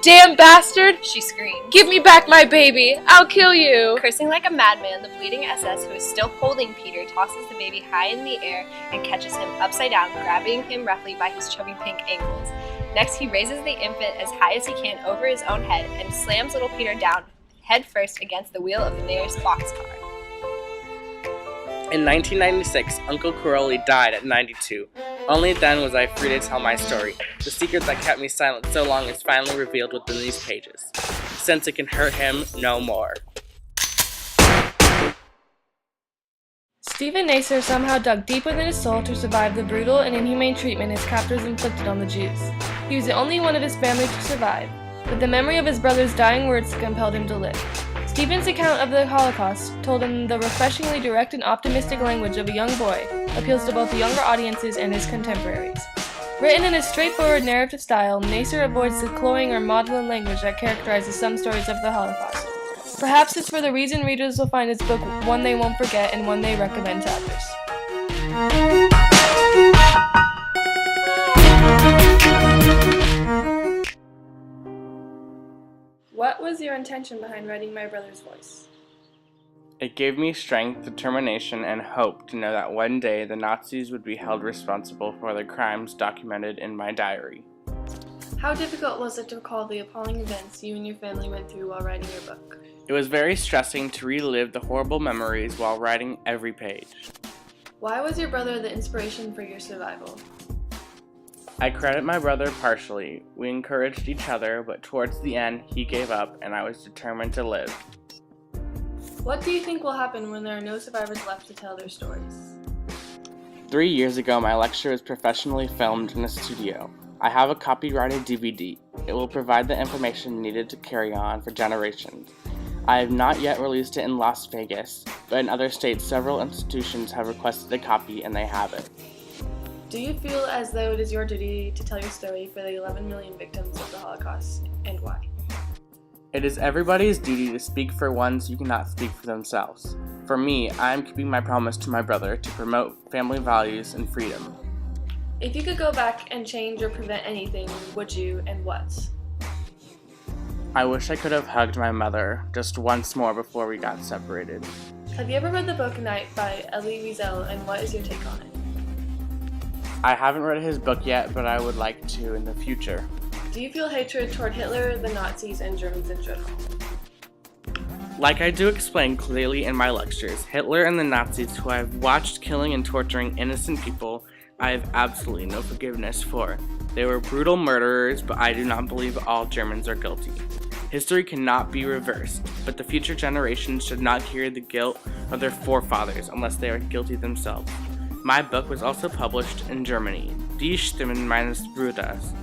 damn bastard! she screamed. Give me back my baby! I'll kill you! Cursing like a madman, the bleeding SS, who is still holding Peter, tosses the baby high in the air and catches him upside down, grabbing him roughly by his chubby pink ankles. Next, he raises the infant as high as he can over his own head and slams little Peter down head first against the wheel of the nearest boxcar. In 1996, Uncle Caroli died at 92. Only then was I free to tell my story. The secret that kept me silent so long is finally revealed within these pages, since it can hurt him no more. Stephen Nasser somehow dug deep within his soul to survive the brutal and inhumane treatment his captors inflicted on the Jews. He was the only one of his family to survive, but the memory of his brother's dying words compelled him to live. Stephen's account of the Holocaust, told in the refreshingly direct and optimistic language of a young boy, appeals to both the younger audiences and his contemporaries. Written in a straightforward narrative style, Nasser avoids the cloying or maudlin language that characterizes some stories of the Holocaust. Perhaps it's for the reason readers will find his book one they won't forget and one they recommend to others. What was your intention behind writing My Brother's Voice? It gave me strength, determination, and hope to know that one day the Nazis would be held responsible for the crimes documented in my diary. How difficult was it to recall the appalling events you and your family went through while writing your book? It was very stressing to relive the horrible memories while writing every page. Why was your brother the inspiration for your survival? I credit my brother partially. We encouraged each other, but towards the end, he gave up and I was determined to live. What do you think will happen when there are no survivors left to tell their stories? 3 years ago, my lecture was professionally filmed in a studio. I have a copyrighted DVD. It will provide the information needed to carry on for generations. I have not yet released it in Las Vegas, but in other states several institutions have requested a copy and they have it. Do you feel as though it is your duty to tell your story for the 11 million victims of the Holocaust, and why? It is everybody's duty to speak for ones who cannot speak for themselves. For me, I am keeping my promise to my brother to promote family values and freedom. If you could go back and change or prevent anything, would you, and what? I wish I could have hugged my mother just once more before we got separated. Have you ever read the book Night by Elie Wiesel, and what is your take on it? I haven't read his book yet, but I would like to in the future. Do you feel hatred toward Hitler, the Nazis, and Germans in general? Like I do explain clearly in my lectures, Hitler and the Nazis, who I have watched killing and torturing innocent people, I have absolutely no forgiveness for. They were brutal murderers, but I do not believe all Germans are guilty. History cannot be reversed, but the future generations should not carry the guilt of their forefathers unless they are guilty themselves. My book was also published in Germany, Die Stimmen meines Bruders,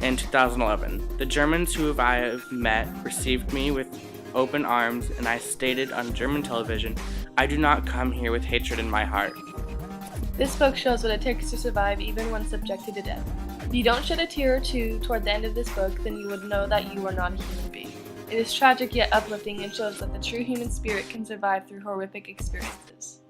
in 2011. The Germans who I have met received me with open arms, and I stated on German television, I do not come here with hatred in my heart. This book shows what it takes to survive even when subjected to death. If you don't shed a tear or two toward the end of this book, then you would know that you are not a human being. It is tragic yet uplifting and shows that the true human spirit can survive through horrific experiences.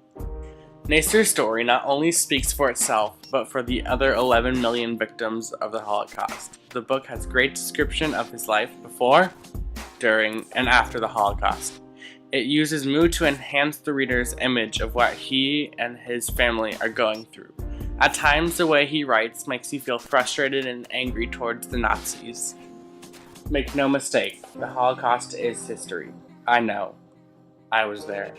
Nasser's story not only speaks for itself, but for the other 11 million victims of the Holocaust. The book has great description of his life before, during, and after the Holocaust. It uses mood to enhance the reader's image of what he and his family are going through. At times, the way he writes makes you feel frustrated and angry towards the Nazis. Make no mistake, the Holocaust is history. I know. I was there.